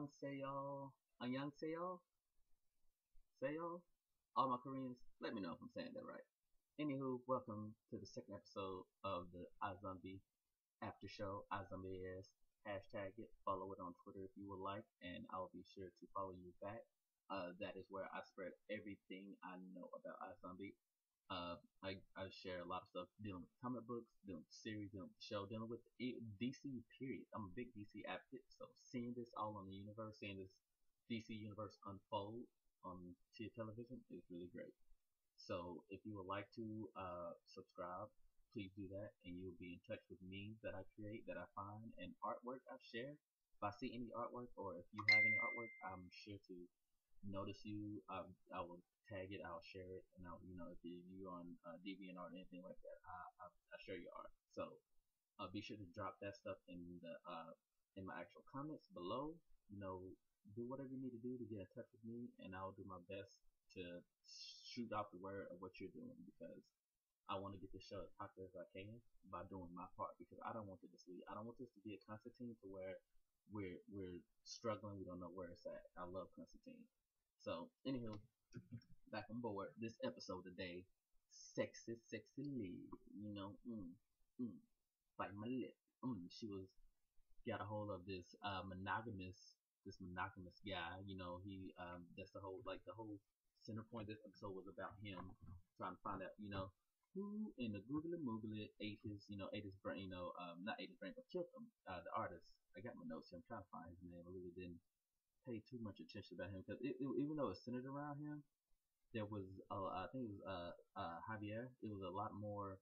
Annyeonghaseyo, Annyeonghaseyo, Seyo. All my Koreans, let me know if I'm saying that right. Anywho, welcome to the second episode of the iZombie after show. iZombie is hashtag it, follow it on Twitter if you would like, and I'll be sure to follow you back. That is where I spread everything I know about iZombie. I share a lot of stuff dealing with comic books, dealing with series, dealing with the show, dealing with DC. Period. I'm a big DC advocate, so seeing this all on the universe, seeing this DC universe unfold on television is really great. So if you would like to subscribe, please do that, and you will be in touch with memes that I create, that I find, and artwork I share. If I see any artwork, or if you have any artwork, I'm sure to notice you. I will tag it. I'll share it, and if you on DeviantArt or anything like that, I share your art. So be sure to drop that stuff in my actual comments below. You know, do whatever you need to do to get in touch with me, and I'll do my best to shoot out the word of what you're doing, because I want to get this show as popular as I can by doing my part, because I don't want it to sleep. I don't want this to be a Constantine to where we're struggling. We don't know where it's at. I love Constantine. So, anywho, back on board. This episode today, sexy lady. Mm, bite my lip. She was got a hold of this monogamous guy. He that's the whole center point of this episode was about him trying to find out, who in the googly moogly ate his brain, not ate his brain, but killed him. The artist. I got my notes here. I'm trying to find his name. I really didn't pay too much attention about him, because even though it's centered around him, there was I think it was Javier. It was a lot more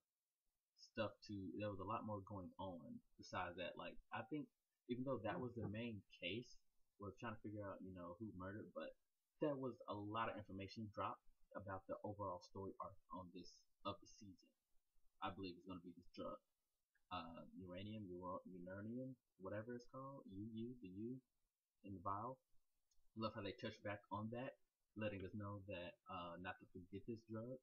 stuff to there was a lot more going on besides that. Like, I think even though that was the main case, was trying to figure out, who murdered, but there was a lot of information dropped about the overall story arc on this of the season. I believe it's going to be this drug, uranium, whatever it's called, the U in the vial. Love how they touch back on that, letting us know that not to forget this drug,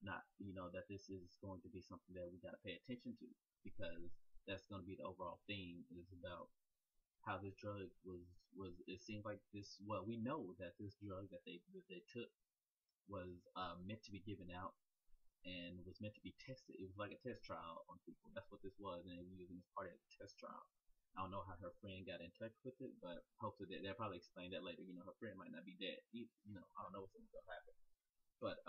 not that this is going to be something that we got to pay attention to, because that's going to be the overall theme. Is about how this drug was. It seems like this. Well, we know that this drug that they took was meant to be given out and was meant to be tested. It was like a test trial on people. That's what this was, and they were using this part of the test trial. I don't know how her friend got in touch with it, but hopefully they'll probably explain that later. Her friend might not be dead either. I don't know what's going to happen. But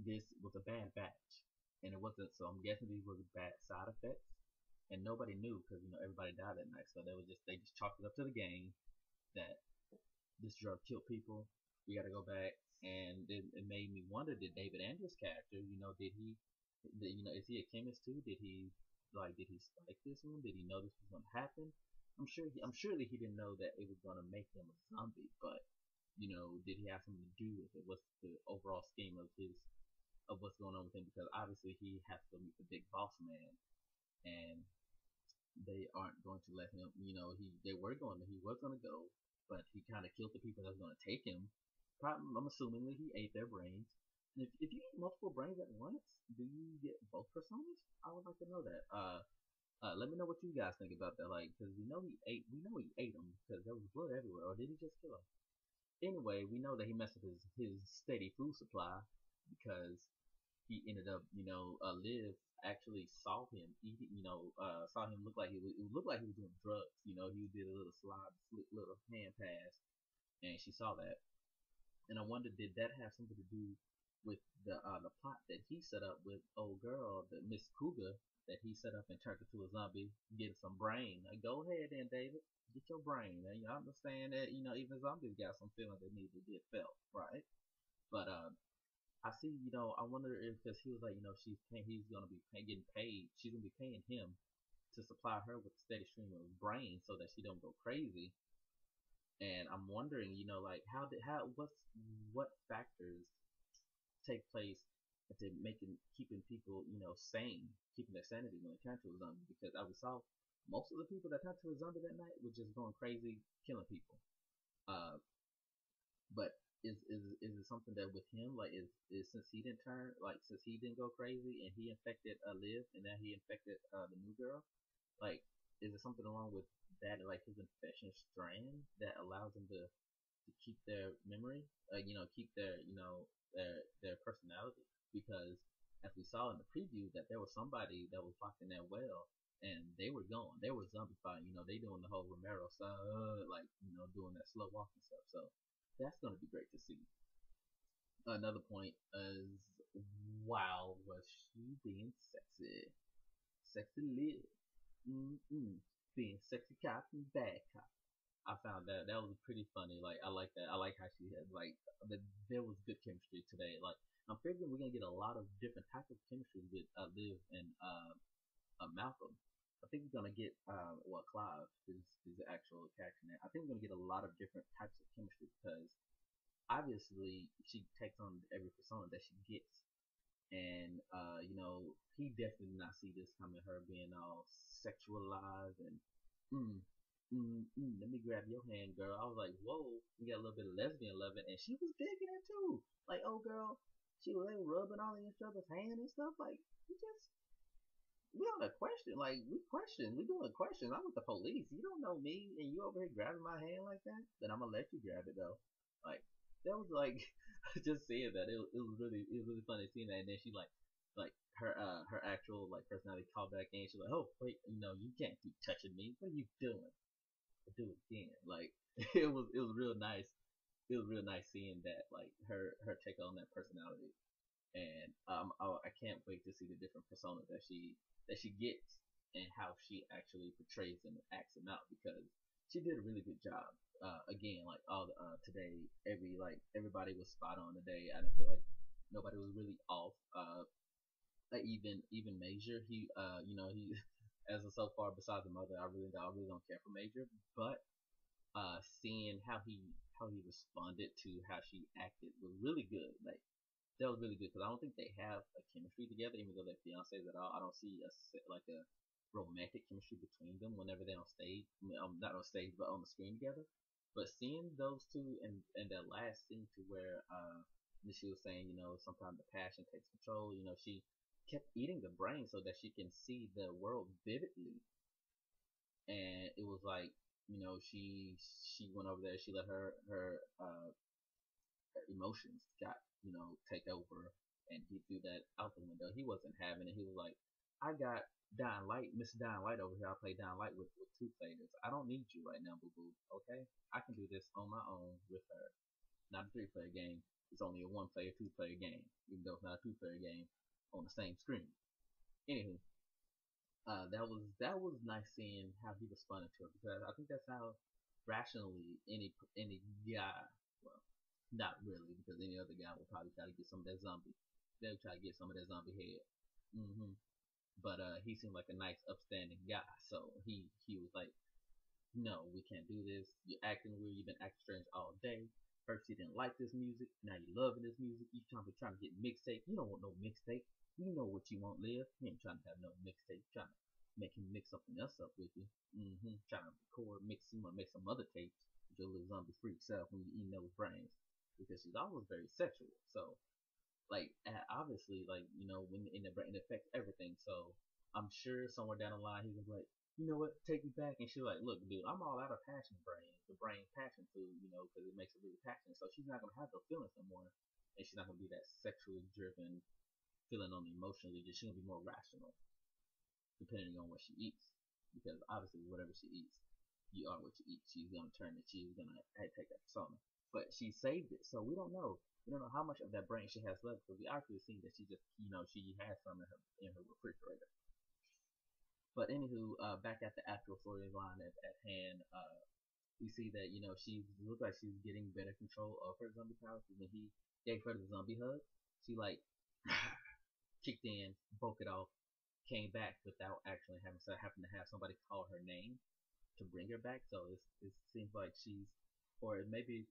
this was a bad batch, and it wasn't. So I'm guessing these were bad side effects, and nobody knew, because everybody died that night. So they just chalked it up to the game that this drug killed people. We got to go back, and it made me wonder: did David Andrews' character, did he, is he a chemist too? Did he spike this one? Did he know this was going to happen? I'm sure that he didn't know that it was going to make him a zombie, but did he have something to do with it? What's the overall scheme of what's going on with him? Because obviously he has to meet the big boss man, and they aren't going to let him. He was going to go, but he kind of killed the people that was going to take him. Probably, I'm assuming that he ate their brains. And if you eat multiple brains at once, do you get both personas? I would like to know that. Let me know what you guys think about that. Like, because we know he ate them, because there was blood everywhere. Or did he just kill him? Anyway, we know that he messed up his steady food supply, because he ended up, Liv actually saw him eating, saw him it looked like he was doing drugs. He did a little slide, slick little hand pass, and she saw that. And I wonder, did that have something to do with the plot that he set up with old girl, the Miss Cougar, that he set up and turned into a zombie, getting some brain? Like, go ahead then, David, get your brain. And you understand that even zombies got some feelings that need to get felt, right? But I see, I wonder if, because he was like, he's gonna be getting paid. She's gonna be paying him to supply her with a steady stream of brain so that she don't go crazy. And I'm wondering, like, what factors take place into keeping people, sane, keeping their sanity when it comes to a zombie? Because I saw most of the people that turned to a zombie that night were just going crazy, killing people. Uh, but is it something that with him, like, is since he didn't go crazy and he infected Liv, and then he infected the new girl, like, is it something along with that like his infectious strand that allows him to keep their memory, keep their their personality. Because as we saw in the preview, that there was somebody that was locked in that well, and they were gone. They were zombified. They doing the whole Romero stuff, like doing that slow walking stuff. So that's gonna be great to see. Another point is, wow, was she being sexy? Sexy lit. Mm-mm. Being sexy cop and bad cop. I found that was pretty funny. Like I like that. I like how she had like there was good chemistry today. Like I'm figuring we're gonna get a lot of different types of chemistry with Liv and Malcolm. I think we're gonna get Clive is the actual character name. I think we're gonna get a lot of different types of chemistry because obviously she takes on every persona that she gets, and he definitely did not see this coming. Her being all sexualized and mm, let me grab your hand, girl. I was like, whoa, we got a little bit of lesbian loving, and she was digging it too. Like, oh girl, she was like rubbing all in each other's hand and stuff. Like, we just we on a question. Like, we doing questions. I'm with the police. You don't know me, and you over here grabbing my hand like that. Then I'm gonna let you grab it though. Like, that was like just seeing that. It was really funny seeing that. And then she like her actual like personality called back in. She's like, oh wait, you can't keep touching me. What are you doing? Do it again. Like it was real nice. It was real nice seeing that like her take on that personality, and I can't wait to see the different personas that she gets and how she actually portrays them and acts them out because she did a really good job. Again, like all today, everybody was spot on today. I didn't feel like nobody was really off. Even Major, he as of so far besides the mother, I really don't care for Major, but seeing how he responded to how she acted was really good. Like that was really good because I don't think they have a chemistry together, even though they're fiancés at all. I don't see like a romantic chemistry between them whenever they're on stage. Not on stage, but on the screen together. But seeing those two and that last scene to where she was saying, sometimes the passion takes control. She kept eating the brain so that she can see the world vividly, and it was like, she went over there. She let her emotions got take over, and he threw that out the window. He wasn't having it. He was like, I got Dying Light, Miss Dying Light over here. I play Dying Light with two players. I don't need you right now, boo boo. Okay, I can do this on my own with her. Not a 3-player game. It's only a 1-player, 2-player game, even though it's not a 2-player game on the same screen. Anywho, that was nice seeing how he responded to it because I think that's how rationally any guy, well, not really because any other guy will probably try to get some of that zombie. They'll try to get some of that zombie head. But he seemed like a nice, upstanding guy, so he was like, no, we can't do this. You're acting weird. You've been acting strange all day. First you didn't like this music. Now you're loving this music. You trying to get mixtape. You don't want no mixtape. You know what you want, Liv. You ain't trying to have no mixtape. Trying to make him mix something else up with you. Trying to record, mix. You want to make some other tapes with your little zombie freak self when you eating those brains. Because she's always very sexual. So like obviously like when in the brain it affects everything. So I'm sure somewhere down the line he was like, you know what, take me back. And she's like, look, dude, I'm all out of passion brain, the brain passion food, because it makes her really passionate. So she's not gonna have those feelings no more, and she's not gonna be that sexually driven feeling on emotionally. Just she's gonna be more rational depending on what she eats, because obviously whatever she eats, you are what you eat. She's gonna turn it. She's gonna take that persona. But she saved it, so we don't know. We don't know how much of that brain she has left, because we actually see that she just, she has some in her refrigerator. But anywho, back at the actual storyline at hand, we see that she looks like she's getting better control of her zombie powers. When he gave her the zombie hug, she like kicked in, broke it off, came back without actually having to have somebody call her name to bring her back. So it seems like she's, or maybe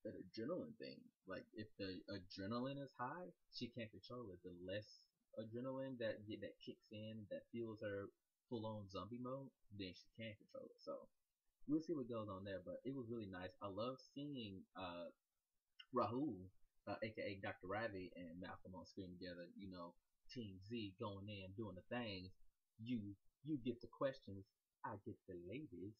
an adrenaline thing. Like if the adrenaline is high, she can't control it. The less adrenaline that kicks in, that fuels her full on zombie mode, then she can control it. So we'll see what goes on there. But it was really nice. I love seeing Rahul, aka Dr. Ravi, and Malcolm on screen together. Team Z going in doing the things. You get the questions. I get the ladies.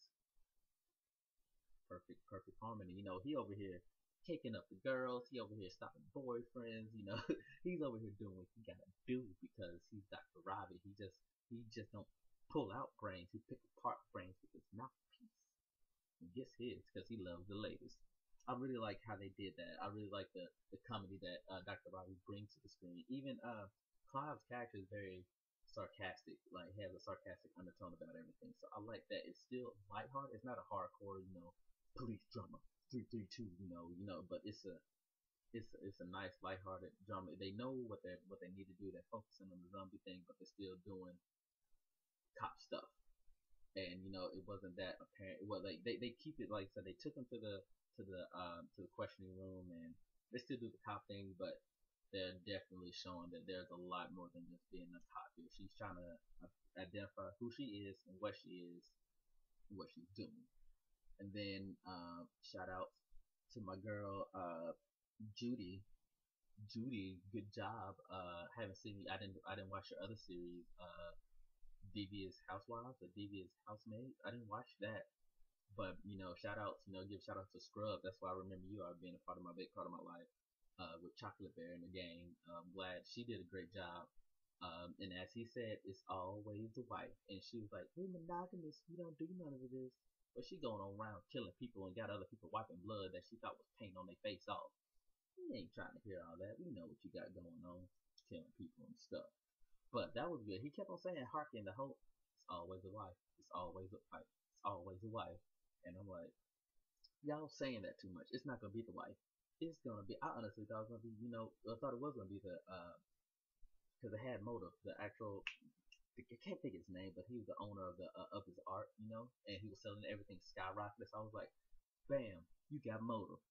Perfect harmony. He over here taking up the girls. He over here stopping boyfriends. He's over here doing what he gotta do because he's Dr. Robbie. He just don't pull out brains. He pick apart brains with his mouthpiece. He gets his because he loves the ladies. I really like how they did that. I really like the comedy that Dr. Robbie brings to the screen. Even Clive's character is very sarcastic. Like he has a sarcastic undertone about everything. So I like that. It's still lighthearted. It's not a hardcore, police drama 332. But it's a nice lighthearted drama. They know what they need to do. They're focusing on the zombie thing, but they're still doing cop stuff. And it wasn't that apparent. Well, they keep it like so. They took him to the questioning room, and they still do the cop thing, but they're definitely showing that there's a lot more than just being a cop here. She's trying to identify who she is and what she is and what she's doing. And then shout out to my girl Judy. Judy, good job. Haven't seen. I didn't watch her other series. Devious Housewives or Devious Housemaid. I didn't watch that. But shout outs, give shout outs to Scrub. That's why I remember you are being a part of my big part of my life. With Chocolate Bear in the game. I'm glad she did a great job. And as he said, it's always the wife. And she was like, "We're monogamous. We don't do none of this." But she going around killing people and got other people wiping blood that she thought was paint on their face off. We ain't trying to hear all that. We know what you got going on, killing people and stuff. But that was good. He kept on saying, "Harken the whole. It's always a wife. It's always a wife. It's always a wife." And I'm like, y'all saying that too much. It's not gonna be the wife. It's gonna be. I honestly thought it was gonna be. I thought it was gonna be the because it had motive. The actual. I can't think of his name, but he was the owner of his art, and he was selling everything skyrocketed. So I was like, bam, you got motive.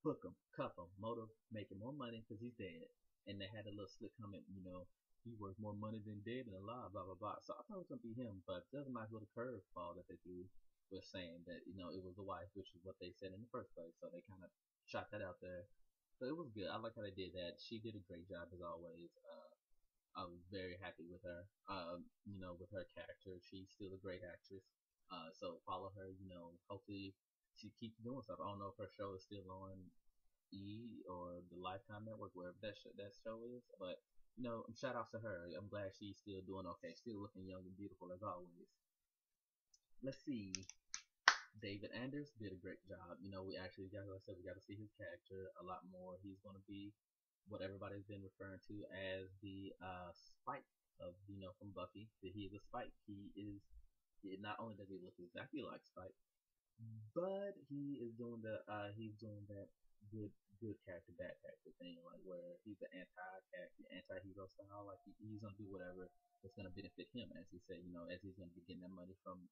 Book him, cuff him, motive, making more money because he's dead. And they had a little slick comment, he worth more money than dead and alive, blah blah blah. So I thought it was gonna be him, but the other nice little curveball that they threw was saying that it was the wife, which is what they said in the first place. So they kind of shot that out there. So it was good. I like how they did that. She did a great job as always. I was very happy with her. With her character, she's still a great actress. So follow her. Hopefully she keeps doing stuff. I don't know if her show is still on E or the Lifetime Network, wherever that show is. But shout outs to her. I'm glad she's still doing okay, still looking young and beautiful as always. Let's see. David Anders did a great job. We actually, as I said, we got to see his character a lot more. He's going to be what everybody's been referring to as the Spike of from Buffy. That he is a Spike. Not only does he look exactly like Spike, but he's doing that good character, bad character thing, like where he's the anti-hero style. Like he's gonna do whatever that's gonna benefit him, as he said. As he's gonna be getting that money from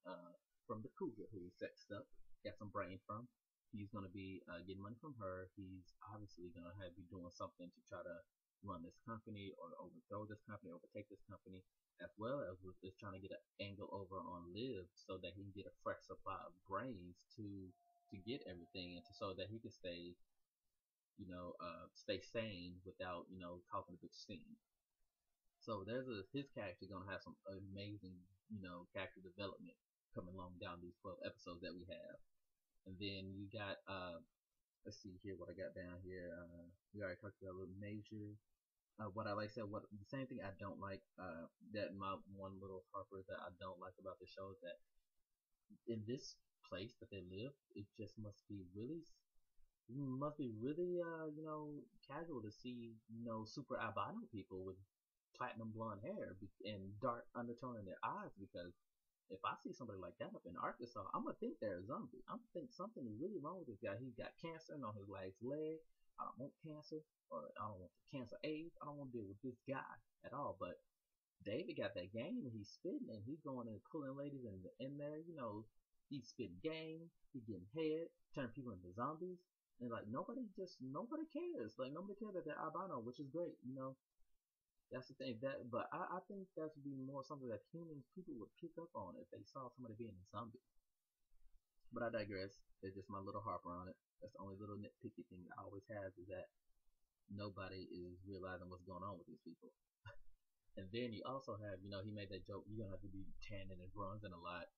the cougar who he sexed up, got some brain from. He's gonna be getting money from her. He's obviously gonna be doing something to try to run this company or overthrow this company, overtake this company, as well as is trying to get an angle over on Liv so that he can get a fresh supply of brains to get everything and so that he can stay sane without causing a big scene. So his character gonna have some amazing character development coming along down these 12 episodes that we have. And then you got let's see here what I got down here. We already talked about a little major. What I like said, what the same thing I don't like. That my one little harper that I don't like about the show is that in this place that they live, it just must be really casual to see super albino people with platinum blonde hair and dark undertone in their eyes because if I see somebody like that up in Arkansas, I'm gonna think they're a zombie. I'm gonna think something is really wrong with this guy. He's got cancer on his last leg. I don't want cancer, or I don't want the cancer AIDS. I don't want to deal with this guy at all. But David got that game and he's spitting and he's going and pulling ladies in there. He's spitting game. He's getting head, turning people into zombies. And like nobody cares. Like nobody cares that they're albino, which is great. That's the thing but I think that would be more something that people would pick up on if they saw somebody being a zombie. But I digress. It's just my little harper on it. That's the only little nitpicky thing I always have is that nobody is realizing what's going on with these people. And then you also have, he made that joke, you're gonna have to be tanning and bronzing a lot.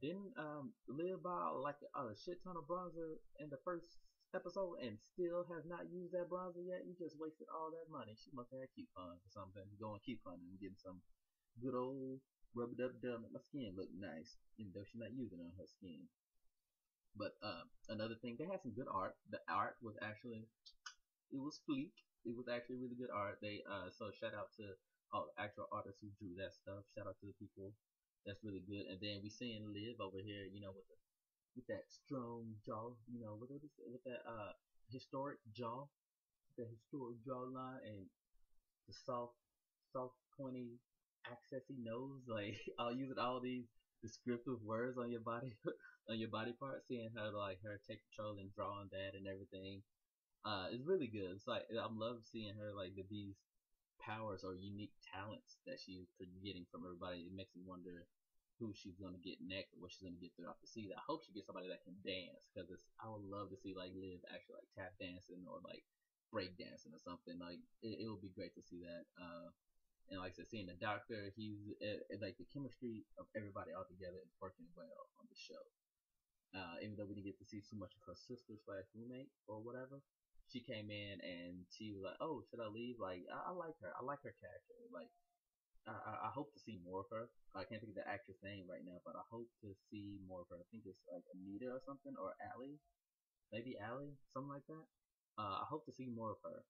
didn't Liv buy like a shit ton of bronzer in the first episode and still has not used that bronzer yet? You just wasted all that money. She must have had coupons or something. Going coupon and getting some good old rub it up dub, make my skin look nice, even though she's not using it on her skin. But another thing, they had some good art. The art was actually, it was fleek. It was actually really good art. They so shout out to all the actual artists who drew that stuff. Shout out to the people. That's really good. And then we seeing Liv over here, with that strong jaw, with that historic jaw, the historic jawline, and the soft, pointy, accessy nose. Like I'll use all these descriptive words on your body, on your body part, seeing her like her take control and drawing that and everything. It's really good. It's like I'm love seeing her like these powers or unique talents that she's getting from everybody. It makes me wonder who she's gonna get next or what she's gonna get throughout the season. I hope she gets somebody that can dance because I would love to see like Liv actually like tap dancing or like break dancing or something. Like it would be great to see that. And like I said, seeing the doctor, like the chemistry of everybody all together is working well on the show. Even though we didn't get to see too much of her sister slash roommate or whatever, she came in and she was like, "Oh, should I leave?" Like, I like her. I like her character. Like, I hope to see more of her. I can't think of the actress name right now, but I hope to see more of her. I think it's like Anita or something, or Allie, maybe Allie, something like that. I hope to see more of her.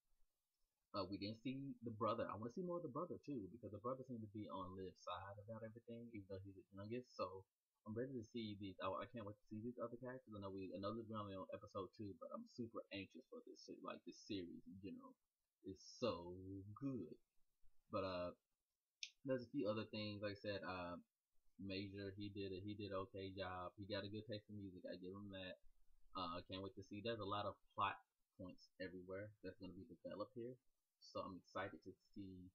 We didn't see the brother. I want to see more of the brother too, because the brother seemed to be on Liv's side about everything, even though he's the youngest. So I'm ready to see these. I can't wait to see these other characters. I know we're only on episode 2, but I'm super anxious for this. Like this series in general is so good. But there's a few other things. Like I said, Major, he did okay job. He got a good taste in music. I give him that. I can't wait to see. There's a lot of plot points everywhere that's going to be developed here, so I'm excited to see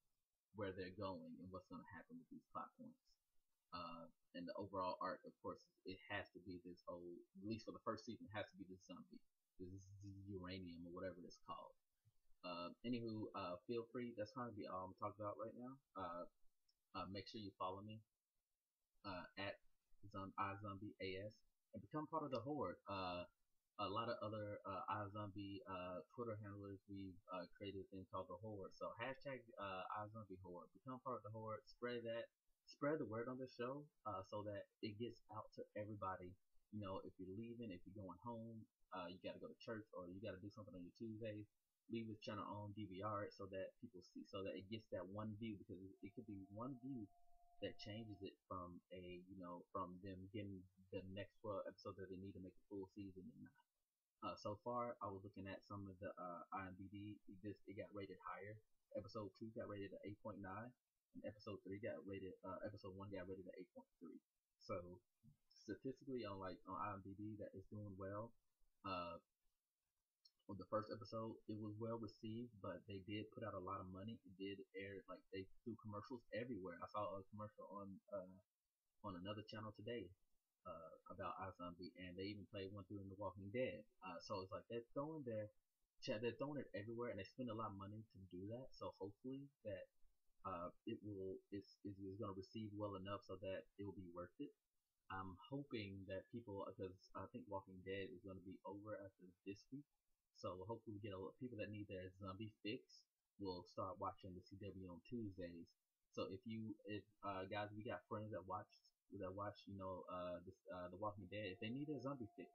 where they're going and what's going to happen with these plot points. And the overall arc, of course, it has to be this whole, at least for the first season, it has to be this zombie, this uranium or whatever it's called. Anywho, feel free. That's kind of be all I'm talking about right now. Make sure you follow me at iZombie AS and become part of the horde. A lot of other iZombie Twitter handlers we've created a thing called the Horde. So hashtag iZombie Horde. Become part of the Horde. Spread the word on the show so that it gets out to everybody. If you're leaving, if you're going home, you got to go to church or you got to do something on your Tuesdays. Leave this channel on, DVR it so that people see, so that it gets that one view, because it could be one view that changes it from from them getting the next 12 episodes that they need to make a full season and not. So far, I was looking at some of the IMDb. It got rated higher. Episode 2 got rated at 8.9, and episode 1 got rated at 8.3. So statistically, on IMDb, that is doing well. Uh, on the first episode, it was well received, but they did put out a lot of money. It did air, like they threw commercials everywhere. I saw a commercial on another channel today about iZombie, and they even played one through in The Walking Dead. So it's like they're throwing it everywhere, and they spend a lot of money to do that. So hopefully that it's going to receive well enough so that it will be worth it. I'm hoping that people, because I think Walking Dead is going to be over after this week, so hopefully we get a lot of people that need their zombie fix will start watching the CW on Tuesdays. So if guys, we got friends that watch The Walking Dead. If they need a zombie fix,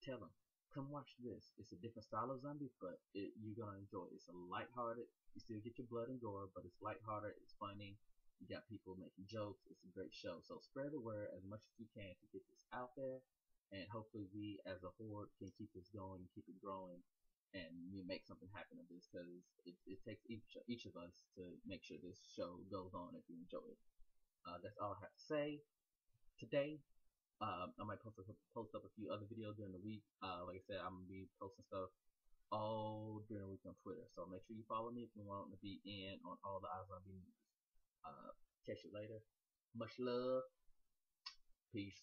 tell them, come watch this. It's a different style of zombie, but you're gonna enjoy it. It's a lighthearted. You still get your blood and gore, but it's lighthearted. It's funny. You got people making jokes. It's a great show. So spread the word as much as you can to get this out there, and hopefully we as a horde can keep this going, keep it growing, and we make something happen of this, because it takes each of us to make sure this show goes on if you enjoy it. That's all I have to say today. I might post up a few other videos during the week. Like I said, I'm gonna be posting stuff all during the week on Twitter. So make sure you follow me if you want to be in on all the iZombie news. Catch you later. Much love. Peace.